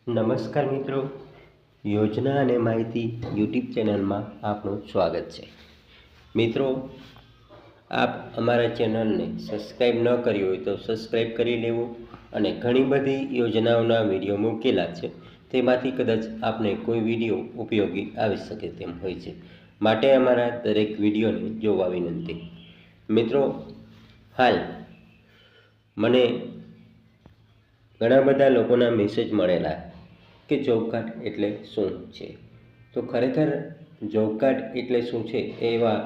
નમસ્કાર મિત્રો, યોજના અને માહિતી યુટ્યુબ ચેનલમાં આપનું સ્વાગત છે. મિત્રો, આપ અમારા ચેનલને સબસ્ક્રાઈબ ન કરી હોય તો સબસ્ક્રાઈબ કરી લેવું અને ઘણી બધી યોજનાઓના વિડીયો મૂકેલા છે, તેમાંથી કદાચ આપને કોઈ વિડીયો ઉપયોગી આવી શકે તેમ હોય છે, માટે અમારા દરેક વિડીયોને જોવા વિનંતી. મિત્રો, હાલ મને ઘણા બધા લોકોના મેસેજ મળેલા કે જોબ કાર્ડ એટલે શું છે. તો ખરેખર જોબ કાર્ડ એટલે શું છે એવા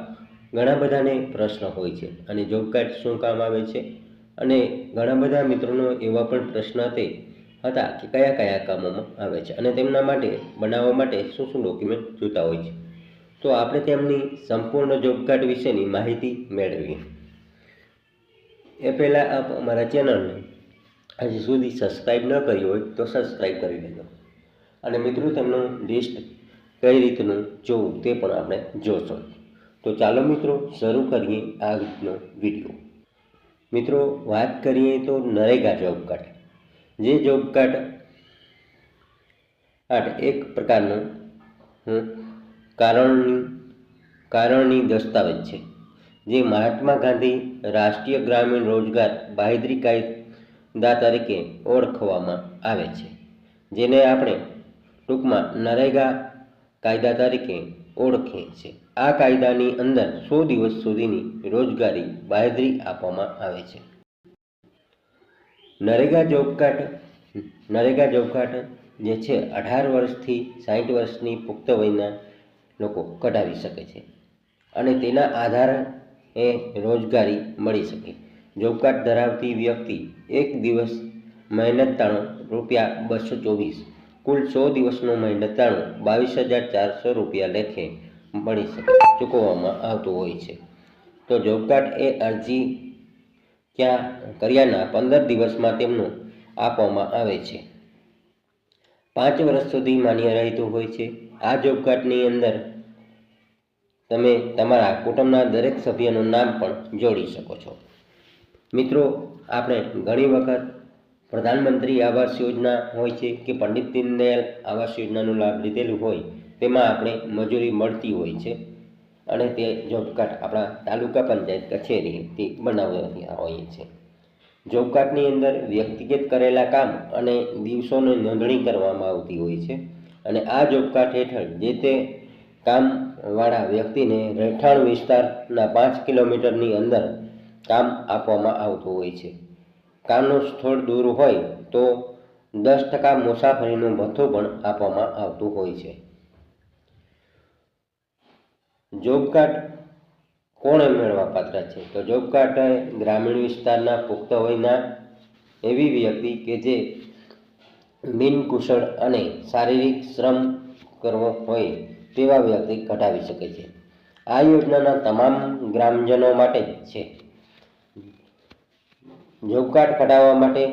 ઘણા બધાને પ્રશ્ન હોય છે, અને જોબ કાર્ડ શું કામ આવે છે, અને ઘણા બધા મિત્રોનો એવા પણ પ્રશ્ન હતા કે કયા કયા કામોમાં આવે છે અને તેમના માટે બનાવવા માટે શું શું ડોક્યુમેન્ટ જોતા હોય છે. તો આપણે તેમની સંપૂર્ણ જોબ કાર્ડ વિશેની માહિતી મેળવીએ. એ પહેલાં આપ અમારા ચેનલને હજી સુધી સબસ્ક્રાઈબ ન કરી હોય તો સબસ્ક્રાઈબ કરી લેજો, અને મિત્રો તેમનું લિસ્ટ કઈ રીતનું જોવું તે પણ આપણે જોશું. તો ચાલો મિત્રો શરૂ કરીએ આ રીતનો વિડીયો. મિત્રો, વાત કરીએ તો નરેગા જોબ કાર્ડ, જે જોબ કાર્ડ એક પ્રકારનું કારણની દસ્તાવેજ છે, જે મહાત્મા ગાંધી રાષ્ટ્રીય ગ્રામીણ રોજગાર બાંહેધરી કાયદા તરીકે ઓળખવામાં આવે છે, જેને આપણે ટૂંકમાં નરેગા કાયદા તરીકે ઓળખીએ છીએ. આ કાયદાની અંદર 100 દિવસ સુધીની રોજગારી બાંહેધરી આપવામાં આવે છે. નરેગા જોબ કાર્ડ જે છે 18 વર્ષથી 60 વર્ષની પુખ્ત વયના લોકો કઢાવી શકે છે, અને તેના આધારે રોજગારી મળી શકે. જોબ કાર્ડ ધરાવતી વ્યક્તિ એક દિવસ મહેનતાણું ₹224, કુલ 100 દિવસનો મહેનતાણું ₹22,400 લેખે મળી શકે ચૂકવવામાં આવતું હોય છે. તો જોબ કાર્ડ અરજી કર્યાના 15 દિવસમાં તેમનું આપવામાં આવે છે. 5 વર્ષ સુધી માન્ય રહેતું હોય છે. આ જોબ કાર્ડની અંદર તમે તમારા કુટુંબના દરેક સભ્યનું નામ પણ જોડી શકો છો. મિત્રો, આપણે ઘણી વખત પ્રધાનમંત્રી આવાસ યોજના હોય છે કે પંડિત દીનદયાળ આવાસ યોજનાનો લાભ લીધેલું હોય, તેમાં આપણે મજૂરી મળતી હોય છે, અને તે જોબ કાર્ડ આપણા તાલુકા પંચાયત કચેરીથી બનાવ્યા હોય છે. જોબ કાર્ડની અંદર વ્યક્તિગત કરેલા કામ અને દિવસોની નોંધણી કરવામાં આવતી હોય છે, અને આ જોબ કાર્ડ હેઠળ જે તે કામવાળા વ્યક્તિને રહેઠાણ વિસ્તારના 5 કિલોમીટરની અંદર કામ આપવામાં આવતું હોય છે. કામનું સ્થળ દૂર હોય તો 10% મુસાફરીનું ભથ્થું પણ આપવામાં આવતું હોય છે. જોબ કાર્ડ કોણે મેળવવા પાત્ર છે? તો જોબ કાર્ડ ગ્રામીણ વિસ્તારના પુખ્ત વયના એવી વ્યક્તિ કે જે બિનકુશળ અને શારીરિક શ્રમ કરવો હોય તેવા વ્યક્તિ કઢાવી શકે છે. આ યોજનાના તમામ ગ્રામજનો માટે છે. જોબ કાર્ડ કઢાવવા માટે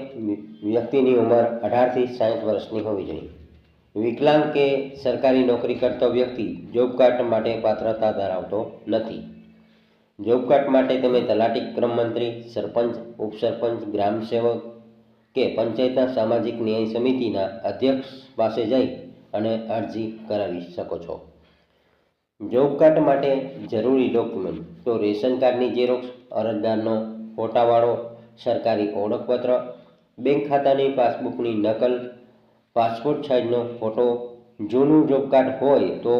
વ્યક્તિની ઉંમર 18થી 60 વર્ષની હોવી જોઈએ. વિકલાંગ કે સરકારી નોકરી કરતો વ્યક્તિ જોબ કાર્ડ માટે પાત્રતા ધરાવતો નથી. જોબ કાર્ડ માટે તમે તલાટી, ક્રમ મંત્રી, સરપંચ, ઉપસરપંચ, ગ્રામ સેવક કે પંચાયતના સામાજિક ન્યાય સમિતિના અધ્યક્ષ પાસે જઈ અને અરજી કરાવી શકો છો. જોબ કાર્ડ માટે જરૂરી ડોક્યુમેન્ટ તો રેશન કાર્ડની ઝેરોક્ષ, અરજદારનો ફોટાવાળો સરકારી ઓળખપત્ર, બેંક ખાતાની પાસબુકની નકલ, પાસપોર્ટ સાઇઝનો ફોટો. જૂનું જોબ કાર્ડ હોય તો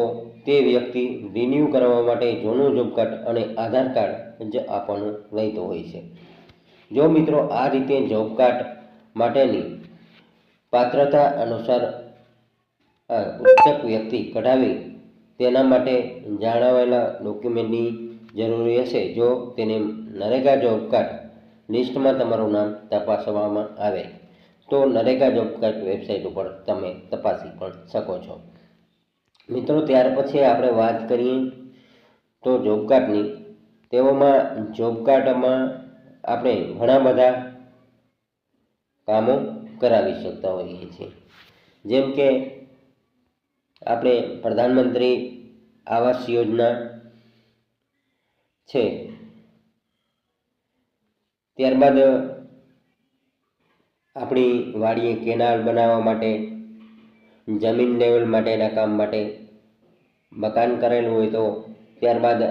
તે વ્યક્તિ રિન્યૂ કરવા માટે જૂનું જોબ કાર્ડ અને આધાર કાર્ડ જ આપવાનું રહેતું હોય છે. જો મિત્રો આ રીતે જોબ કાર્ડ માટેની પાત્રતા અનુસાર ઉચ્ચક વ્યક્તિ કઢાવી તેના માટે જણાવેલા ડોક્યુમેન્ટની જરૂરી હશે. જો તેને નરેગા જોબ કાર્ડ લિસ્ટમાં તમારું નામ તપાસવામાં આવે તો નરેગા જોબ કાર્ડ વેબસાઇટ ઉપર તમે તપાસી પણ શકો છો. મિત્રો, ત્યાર પછી આપણે વાત કરીએ તો જોબ કાર્ડની. તેઓમાં જોબ કાર્ડમાં આપણે ઘણા બધા કામો કરાવી શકતા હોઈએ છીએ. જેમ કે આપણે પ્રધાનમંત્રી આવાસ યોજના છે, ત્યારબાદ આપણી વાડીએ કેનાલ બનાવવા માટે જમીન લેવલ માટેના કામ માટે, મકાન કરેલું હોય તો, ત્યારબાદ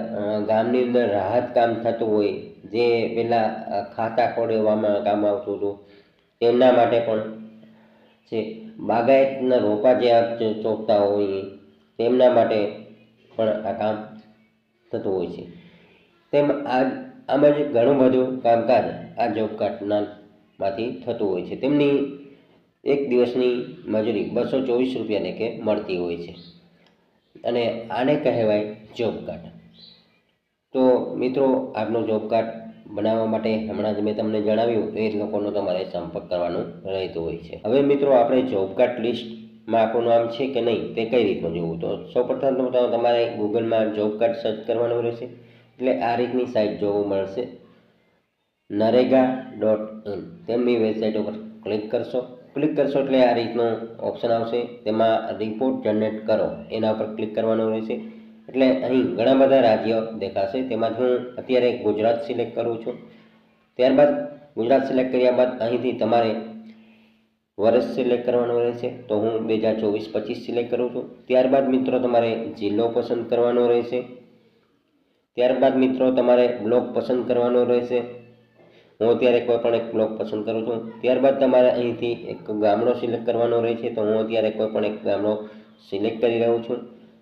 ગામની અંદર રાહત કામ થતું હોય જે પહેલાં ખાતા ખોડાવવામાં કામ આવતું હતું તેમના માટે પણ છે. બાગાયતના રોપા જે ચોપતા હોય તેમના માટે પણ આ કામ થતું હોય છે. તેમ આમાં જ ઘણું બધું કામકાજ આ જોબ કાર્ડમાંથી થતું હોય છે. તેમની એક દિવસની મજૂરી 224 રૂપિયા લેખે મળતી હોય છે અને આને કહેવાય જોબ કાર્ડ. તો મિત્રો, આપનું જોબ કાર્ડ બનાવવા માટે હમણાં જ મેં તમને જણાવ્યું એ જ લોકોનો તમારે સંપર્ક કરવાનો રહેતો હોય છે. હવે મિત્રો, આપણે જોબ કાર્ડ લિસ્ટમાં આપણું નામ છે કે નહીં તે કઈ રીતનું જોવું? તો સૌપ્રથમ તો તમારે ગૂગલમાં જોબ કાર્ડ સર્ચ કરવાનું રહેશે. એટલે આ રીતની સાઇટ જોવા મળશે, NREGA.in. તેમની વેબસાઇટ ઉપર ક્લિક કરશો એટલે આ રીતનો ઓપ્શન આવશે. તેમાં રિપોર્ટ જનરેટ કરો એના ઉપર ક્લિક કરવાનું રહેશે. એટલે અહીં ઘણા બધા રાજ્યો દેખાશે. તેમાંથી હું અત્યારે ગુજરાત સિલેક્ટ કરું છું. ત્યારબાદ ગુજરાત સિલેક્ટ કર્યા બાદ અહીંથી તમારે વર્ષ સિલેક્ટ કરવાનું રહેશે. તો હું 2024-25 સિલેક્ટ કરું છું. ત્યારબાદ મિત્રો તમારે જિલ્લો પસંદ કરવાનો રહેશે. ત્યારબાદ મિત્રો તમારે બ્લોક પસંદ કરવાનો રહેશે. હું અત્યારે કોઈ પણ એક બ્લોક પસંદ કરું છું. ત્યારબાદ તમારે અહીંથી એક ગામડો સિલેક્ટ કરવાનો રહેશે. તો હું અત્યારે કોઈ પણ એક ગામડો સિલેક્ટ કરી રહ્યો છું.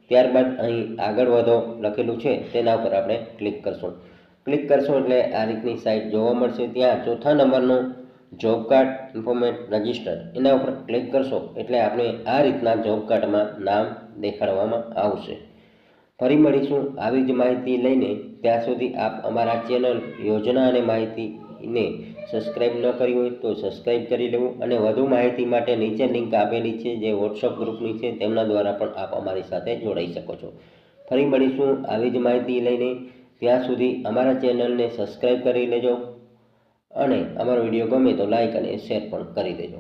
ત્યારબાદ અહીં આગળ વધો લખેલું છે તેના ઉપર આપણે ક્લિક કરશું. ક્લિક કરશું એટલે આ રીતની સાઇટ જોવા મળશે. ત્યાં ચોથા નંબરનો જોબ કાર્ડ ઇન્ફોર્મેટ રજિસ્ટર એના ઉપર ક્લિક કરશો એટલે આપણે આ રીતના જોબ કાર્ડમાં નામ દેખાડવામાં આવશે. ફરી મળીશું આવી જ માહિતી લઈને. ત્યાં સુધી આપ અમારા ચેનલ યોજના અને માહિતીને સબસ્ક્રાઈબ ન કરી હોય તો સબસ્ક્રાઈબ કરી લેવું અને વધુ માહિતી માટે નીચે લિંક આપેલી છે જે વોટ્સઅપ ગ્રુપની છે તેમના દ્વારા પણ આપ અમારી સાથે જોડાઈ શકો છો. ફરી મળીશું આવી જ માહિતી લઈને. ત્યાં સુધી અમારા ચેનલને સબસ્ક્રાઈબ કરી લેજો અને અમારો વિડીયો ગમે તો લાઈક અને શેર પણ કરી દેજો.